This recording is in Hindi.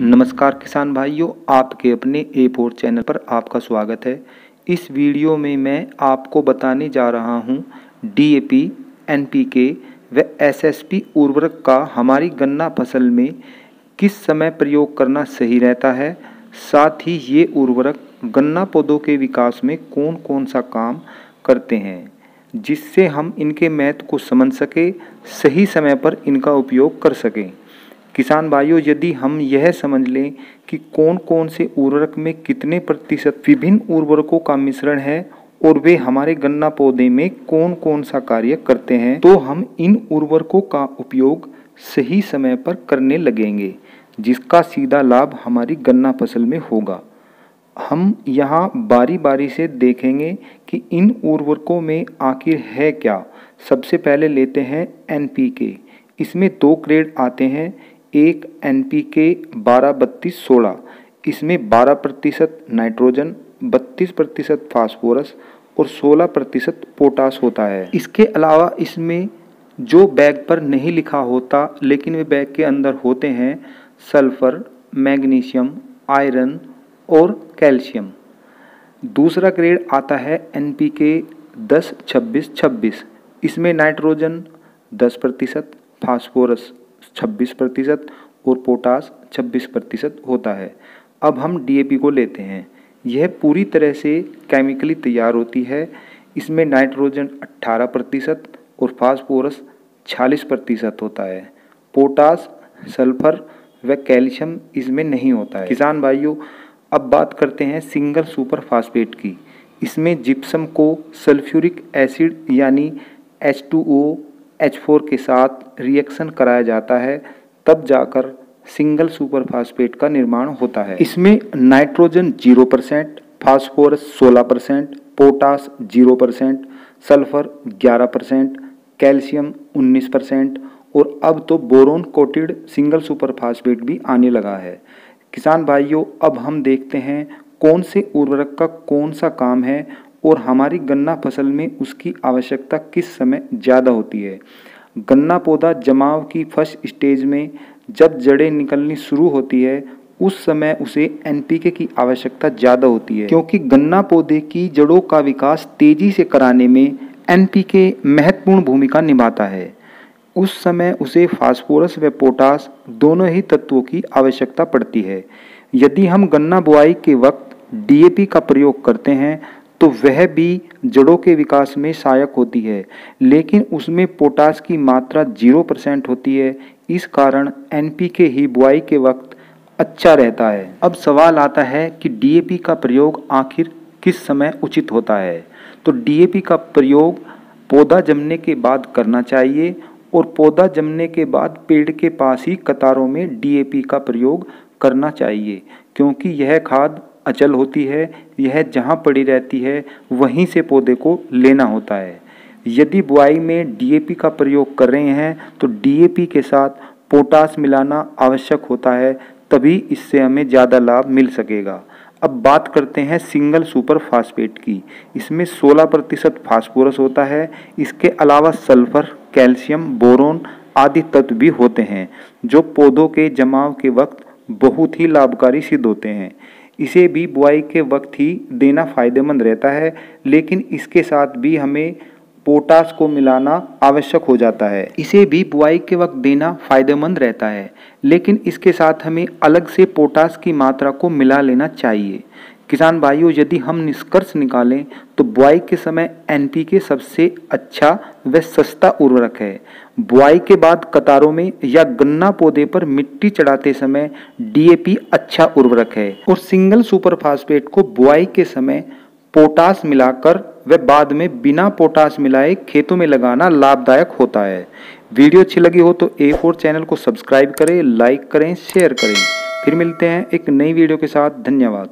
नमस्कार किसान भाइयों, आपके अपने A4 चैनल पर आपका स्वागत है। इस वीडियो में मैं आपको बताने जा रहा हूं DAP, NPK व SSP उर्वरक का हमारी गन्ना फसल में किस समय प्रयोग करना सही रहता है। साथ ही ये उर्वरक गन्ना पौधों के विकास में कौन कौन सा काम करते हैं, जिससे हम इनके महत्व को समझ सकें, सही समय पर इनका उपयोग कर सकें। किसान भाइयों, यदि हम यह समझ लें कि कौन कौन से उर्वरक में कितने प्रतिशत विभिन्न उर्वरकों का मिश्रण है और वे हमारे गन्ना पौधे में कौन कौन सा कार्य करते हैं, तो हम इन उर्वरकों का उपयोग सही समय पर करने लगेंगे, जिसका सीधा लाभ हमारी गन्ना फसल में होगा। हम यहाँ बारी बारी से देखेंगे कि इन उर्वरकों में आखिर है क्या। सबसे पहले लेते हैं NPK। इसमें 2 ग्रेड आते हैं। एक NPK 12-32-16, इसमें 12% नाइट्रोजन, 32% फास्फोरस और 16% पोटास होता है। इसके अलावा इसमें जो बैग पर नहीं लिखा होता लेकिन वे बैग के अंदर होते हैं, सल्फर, मैग्नीशियम, आयरन और कैल्शियम। दूसरा ग्रेड आता है NPK 10-26-26। इसमें नाइट्रोजन 10%, फास्फोरस 26% और पोटास 26% होता है। अब हम DAP को लेते हैं। यह पूरी तरह से केमिकली तैयार होती है। इसमें नाइट्रोजन 18% और फास्फोरस 46% होता है। पोटास, सल्फर व कैल्शियम इसमें नहीं होता है। किसान भाइयों, अब बात करते हैं सिंगल सुपर फास्फेट की। इसमें जिप्सम को सल्फ्यूरिक एसिड यानी H2O H4 के साथ रिएक्शन कराया जाता है, तब जाकर सिंगल सुपर फास्फेट का निर्माण होता है। इसमें nitrogen 0%, phosphorus 16%, potash 0%, sulphur 11%, calcium 19% और अब तो boron coated single super phosphate भी आने लगा है। किसान भाइयों, अब हम देखते हैं कौन से उर्वरक का कौन सा काम है और हमारी गन्ना फसल में उसकी आवश्यकता किस समय ज़्यादा होती है। गन्ना पौधा जमाव की फर्स्ट स्टेज में जब जड़ें निकलनी शुरू होती है, उस समय उसे NPK की आवश्यकता ज़्यादा होती है, क्योंकि गन्ना पौधे की जड़ों का विकास तेजी से कराने में NPK महत्वपूर्ण भूमिका निभाता है। उस समय उसे फास्फोरस व पोटास दोनों ही तत्वों की आवश्यकता पड़ती है। यदि हम गन्ना बुआई के वक्त DAP का प्रयोग करते हैं तो वह भी जड़ों के विकास में सहायक होती है, लेकिन उसमें पोटास की मात्रा 0% होती है। इस कारण NPK ही बुआई के वक्त अच्छा रहता है। अब सवाल आता है कि DAP का प्रयोग आखिर किस समय उचित होता है। तो DAP का प्रयोग पौधा जमने के बाद करना चाहिए और पौधा जमने के बाद पेड़ के पास ही कतारों में DAP का प्रयोग करना चाहिए, क्योंकि यह खाद अचल होती है। यह जहाँ पड़ी रहती है वहीं से पौधे को लेना होता है। यदि बुआई में DAP का प्रयोग कर रहे हैं तो DAP के साथ पोटास मिलाना आवश्यक होता है, तभी इससे हमें ज़्यादा लाभ मिल सकेगा। अब बात करते हैं सिंगल सुपर फास्फेट की। इसमें 16% फास्फोरस होता है। इसके अलावा सल्फर, कैल्शियम, बोरोन आदि तत्व भी होते हैं, जो पौधों के जमाव के वक्त बहुत ही लाभकारी सिद्ध होते हैं। इसे भी बुआई के वक्त ही देना फायदेमंद रहता है, लेकिन इसके साथ भी हमें पोटास को मिलाना आवश्यक हो जाता है। इसे भी बुआई के वक्त देना फायदेमंद रहता है, लेकिन इसके साथ हमें अलग से पोटास की मात्रा को मिला लेना चाहिए। किसान भाइयों, यदि हम निष्कर्ष निकालें तो बुआई के समय NPK सबसे अच्छा व सस्ता उर्वरक है। बुआई के बाद कतारों में या गन्ना पौधे पर मिट्टी चढ़ाते समय DAP अच्छा उर्वरक है और सिंगल सुपर फास्फेट को बुआई के समय पोटास मिलाकर व बाद में बिना पोटास मिलाए खेतों में लगाना लाभदायक होता है। वीडियो अच्छी लगी हो तो A4 चैनल को सब्सक्राइब करें, लाइक करें, शेयर करें। फिर मिलते हैं एक नई वीडियो के साथ। धन्यवाद।